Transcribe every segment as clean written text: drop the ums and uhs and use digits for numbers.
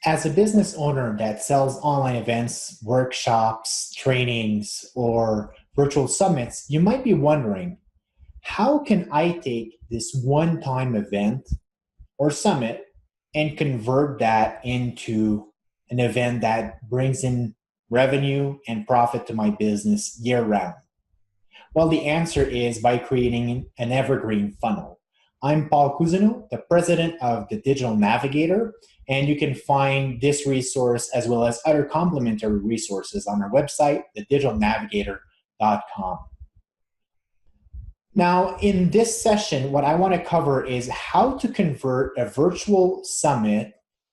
As a business owner that sells online events, workshops, trainings, or virtual summits, you might be wondering, how can I take this one-time event or summit and convert that into an event that brings in revenue and profit to my business year round? Well, the answer is by creating an evergreen funnel. I'm Paul Cousineau, the president of the Digital Navigator, and you can find this resource as well as other complementary resources on our website, thedigitalnavigator.com. Now, in this session, what I want to cover is how to convert a virtual summit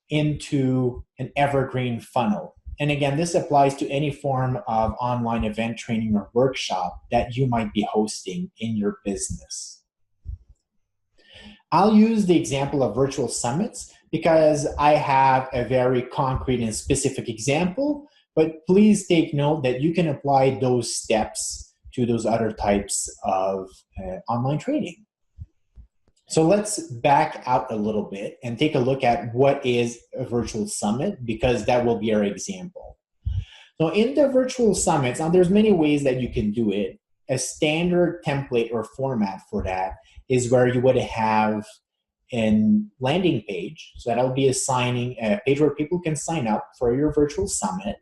into an evergreen funnel. And again, this applies to any form of online event training or workshop that you might be hosting in your business. I'll use the example of virtual summits because I have a very concrete and specific example, but please take note that you can apply those steps to those other types of online training. So let's back out a little bit and take a look at what is a virtual summit, because that will be our example. So in the virtual summits, now there's many ways that you can do it. A standard template or format for that is where you would have a landing page. So that'll be a page where people can sign up for your virtual summit,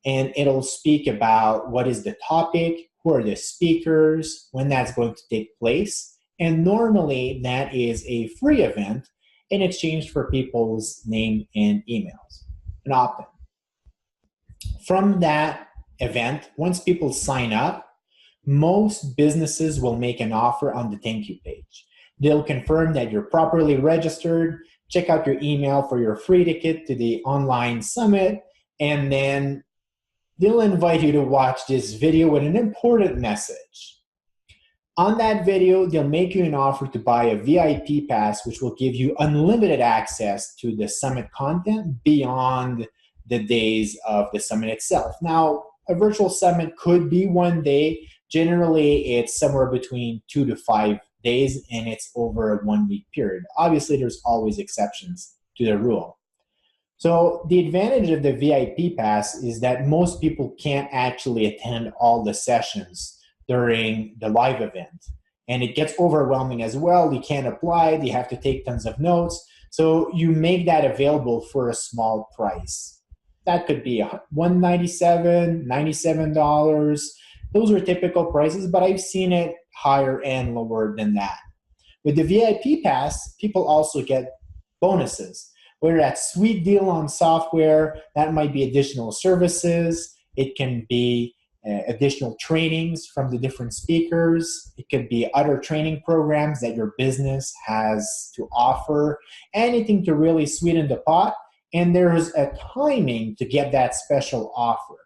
and it'll speak about what is the topic, who are the speakers, when that's going to take place. And normally that is a free event in exchange for people's name and emails, an opt-in. From that event, once people sign up, most businesses will make an offer on the thank you page. They'll confirm that you're properly registered, check out your email for your free ticket to the online summit, and then they'll invite you to watch this video with an important message. On that video, they'll make you an offer to buy a VIP pass, which will give you unlimited access to the summit content beyond the days of the summit itself. Now, a virtual summit could be one day. Generally, it's somewhere between 2 to 5 days, and it's over a 1 week period. Obviously, there's always exceptions to the rule. So the advantage of the VIP pass is that most people can't actually attend all the sessions during the live event. And it gets overwhelming as well. You can't apply, you have to take tons of notes. So you make that available for a small price. That could be $197, $97. Those are typical prices, but I've seen it higher and lower than that. With the VIP pass, people also get bonuses. Whether that's sweet deal on software, that might be additional services. It can be additional trainings from the different speakers. It could be other training programs that your business has to offer. Anything to really sweeten the pot. And there's a timing to get that special offer.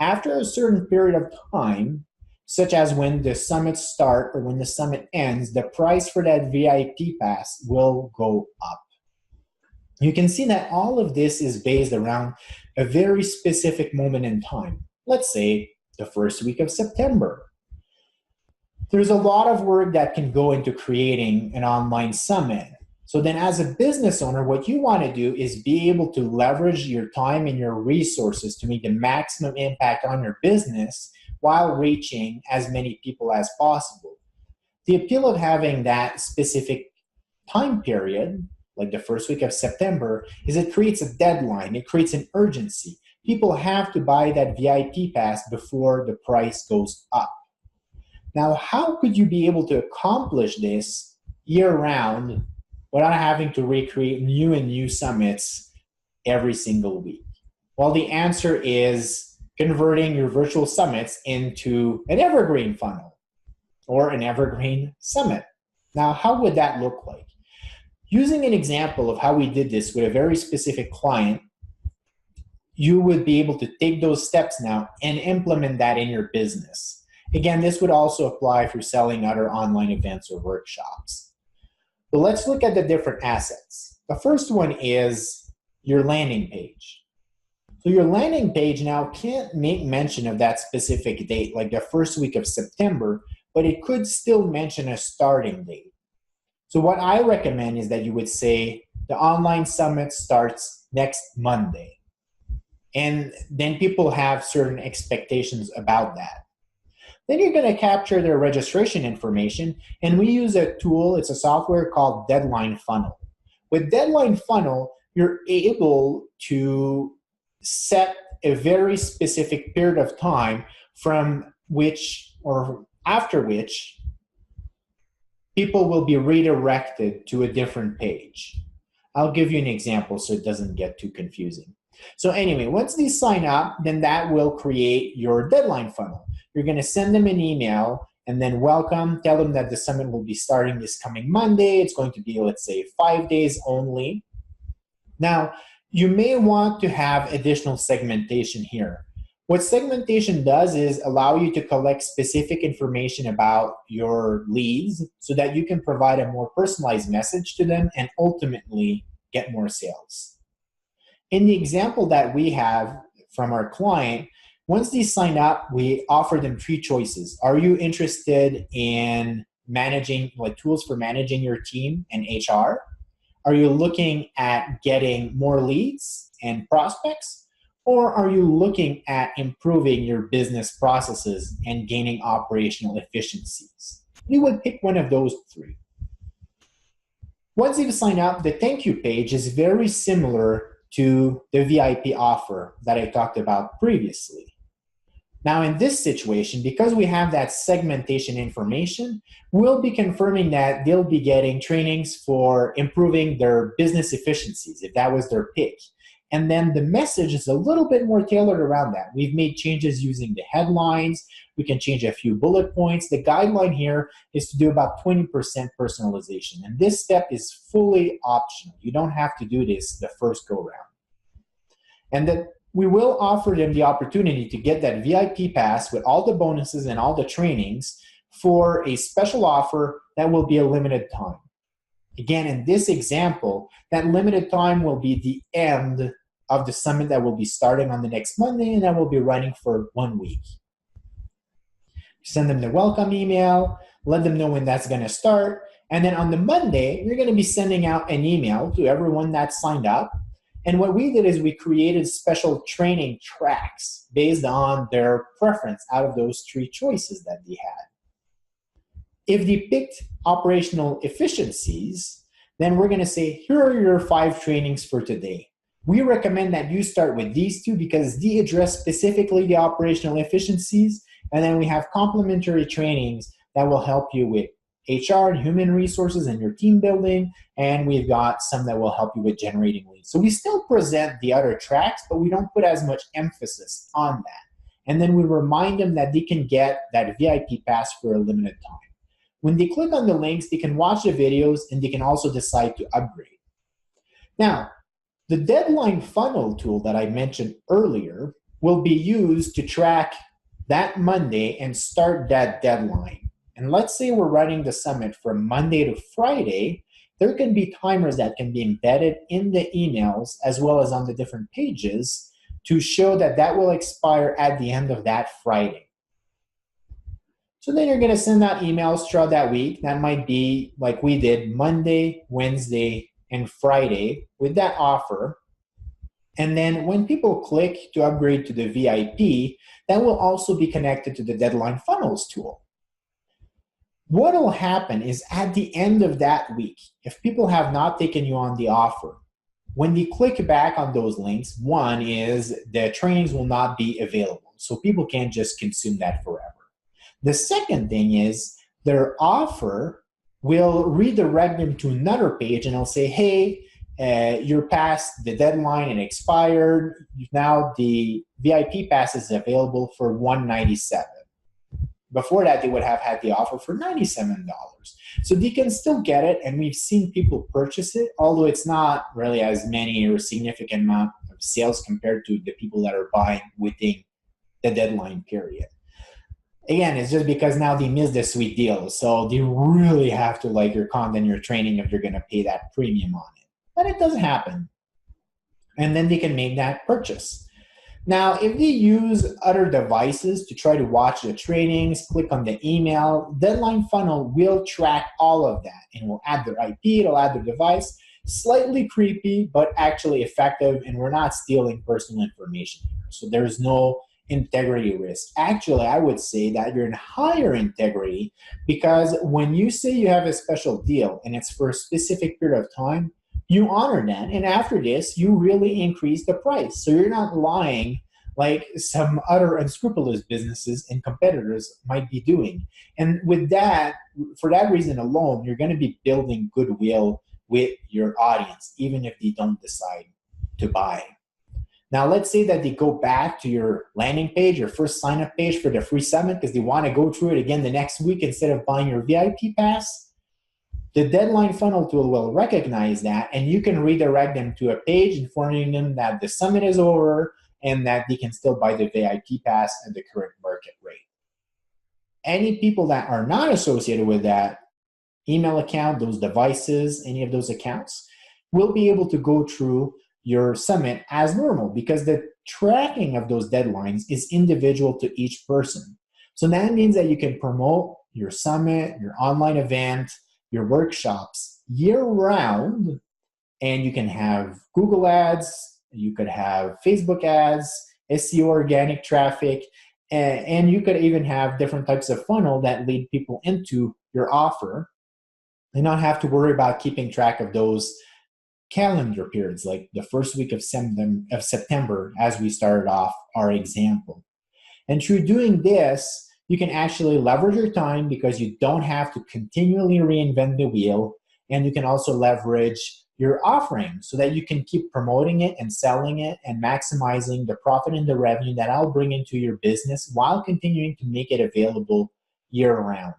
After a certain period of time, such as when the summits start or when the summit ends, the price for that VIP pass will go up. You can see that all of this is based around a very specific moment in time. Let's say the first week of September. There's a lot of work that can go into creating an online summit. So then as a business owner, what you want to do is be able to leverage your time and your resources to make the maximum impact on your business while reaching as many people as possible. The appeal of having that specific time period, like the first week of September, is it creates a deadline, it creates an urgency. People have to buy that VIP pass before the price goes up. Now, how could you be able to accomplish this year-round without having to recreate new and new summits every single week? Well, the answer is converting your virtual summits into an evergreen funnel or an evergreen summit. Now, how would that look like? Using an example of how we did this with a very specific client, you would be able to take those steps now and implement that in your business. Again, this would also apply for selling other online events or workshops. But let's look at the different assets. The first one is your landing page. So your landing page now can't make mention of that specific date, like the first week of September, but it could still mention a starting date. So what I recommend is that you would say the online summit starts next Monday. And then people have certain expectations about that. Then you're going to capture their registration information, and we use a tool, it's a software called Deadline Funnel. With Deadline Funnel, you're able to set a very specific period of time from which or after which people will be redirected to a different page. I'll give you an example so it doesn't get too confusing. So anyway, once they sign up, then that will create your deadline funnel. You're going to send them an email and then welcome, tell them that the summit will be starting this coming Monday. It's going to be, let's say, 5 days only. Now, you may want to have additional segmentation here. What segmentation does is allow you to collect specific information about your leads so that you can provide a more personalized message to them and ultimately get more sales. In the example that we have from our client, once they sign up, we offer them 3 choices. Are you interested in managing, like tools for managing your team and HR? Are you looking at getting more leads and prospects? Or are you looking at improving your business processes and gaining operational efficiencies? We would pick one of those 3. Once you've signed up, the thank you page is very similar to the VIP offer that I talked about previously. Now in this situation, because we have that segmentation information, we'll be confirming that they'll be getting trainings for improving their business efficiencies, if that was their pick. And then the message is a little bit more tailored around that. We've made changes using the headlines. We can change a few bullet points. The guideline here is to do about 20% personalization. And this step is fully optional. You don't have to do this the first go round. And then we will offer them the opportunity to get that VIP pass with all the bonuses and all the trainings for a special offer that will be a limited time. Again, in this example, that limited time will be the end of the summit that will be starting on the next Monday, and that will be running for 1 week. Send them the welcome email, let them know when that's going to start, and then on the Monday, you're going to be sending out an email to everyone that signed up. And what we did is we created special training tracks based on their preference out of those 3 choices that they had. If they picked operational efficiencies, then we're going to say, here are your 5 trainings for today. We recommend that you start with these 2 because they address specifically the operational efficiencies. And then we have complementary trainings that will help you with HR and human resources and your team building. And we've got some that will help you with generating leads. So we still present the other tracks, but we don't put as much emphasis on that. And then we remind them that they can get that VIP pass for a limited time. When they click on the links, they can watch the videos and they can also decide to upgrade. Now, the deadline funnel tool that I mentioned earlier will be used to track that Monday and start that deadline. And let's say we're running the summit from Monday to Friday, there can be timers that can be embedded in the emails as well as on the different pages to show that that will expire at the end of that Friday. So then you're going to send out emails throughout that week. That might be like we did Monday, Wednesday, and Friday with that offer. And then when people click to upgrade to the VIP, that will also be connected to the Deadline Funnels tool. What will happen is at the end of that week, if people have not taken you on the offer, when they click back on those links, one is the trainings will not be available. So people can't just consume that forever. The second thing is their offer will redirect them to another page and it'll say, hey, you're past the deadline and expired. Now the VIP pass is available for $197. Before that, they would have had the offer for $97. So they can still get it, and we've seen people purchase it, although it's not really as many or significant amount of sales compared to the people that are buying within the deadline period. Again, it's just because now they missed the sweet deal. So they really have to like your content, your training, if you're going to pay that premium on it. But it does happen. And then they can make that purchase. Now, if they use other devices to try to watch the trainings, click on the email, Deadline Funnel will track all of that and will add their IP, it'll add their device. Slightly creepy, but actually effective, and we're not stealing personal information here. So there's no integrity risk. Actually, I would say that you're in higher integrity because when you say you have a special deal and it's for a specific period of time, you honor that. And after this, you really increase the price. So you're not lying like some other unscrupulous businesses and competitors might be doing. And with that, for that reason alone, you're going to be building goodwill with your audience, even if they don't decide to buy. Now, let's say that they go back to your landing page, your first sign up page for the free summit because they want to go through it again the next week instead of buying your VIP pass. The deadline funnel tool will recognize that, and you can redirect them to a page informing them that the summit is over and that they can still buy the VIP pass at the current market rate. Any people that are not associated with that email account, those devices, any of those accounts, will be able to go through your summit as normal because the tracking of those deadlines is individual to each person. So that means that you can promote your summit, your online event, your workshops year round, and you can have Google ads, you could have Facebook ads, SEO organic traffic, and you could even have different types of funnel that lead people into your offer and not have to worry about keeping track of those calendar periods like the first week of September as we started off our example. And through doing this, you can actually leverage your time because you don't have to continually reinvent the wheel, and you can also leverage your offering so that you can keep promoting it and selling it and maximizing the profit and the revenue that I'll bring into your business while continuing to make it available year round.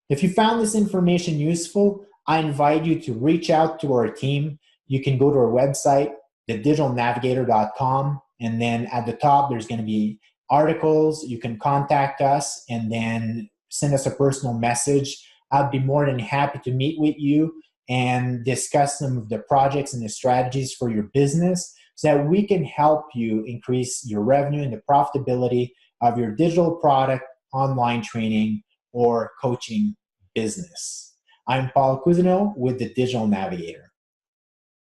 If you found this information useful, I invite you to reach out to our team. You can go to our website, thedigitalnavigator.com, and then at the top, there's going to be articles. You can contact us and then send us a personal message. I'd be more than happy to meet with you and discuss some of the projects and the strategies for your business so that we can help you increase your revenue and the profitability of your digital product, online training, or coaching business. I'm Paul Cousineau with the Digital Navigator.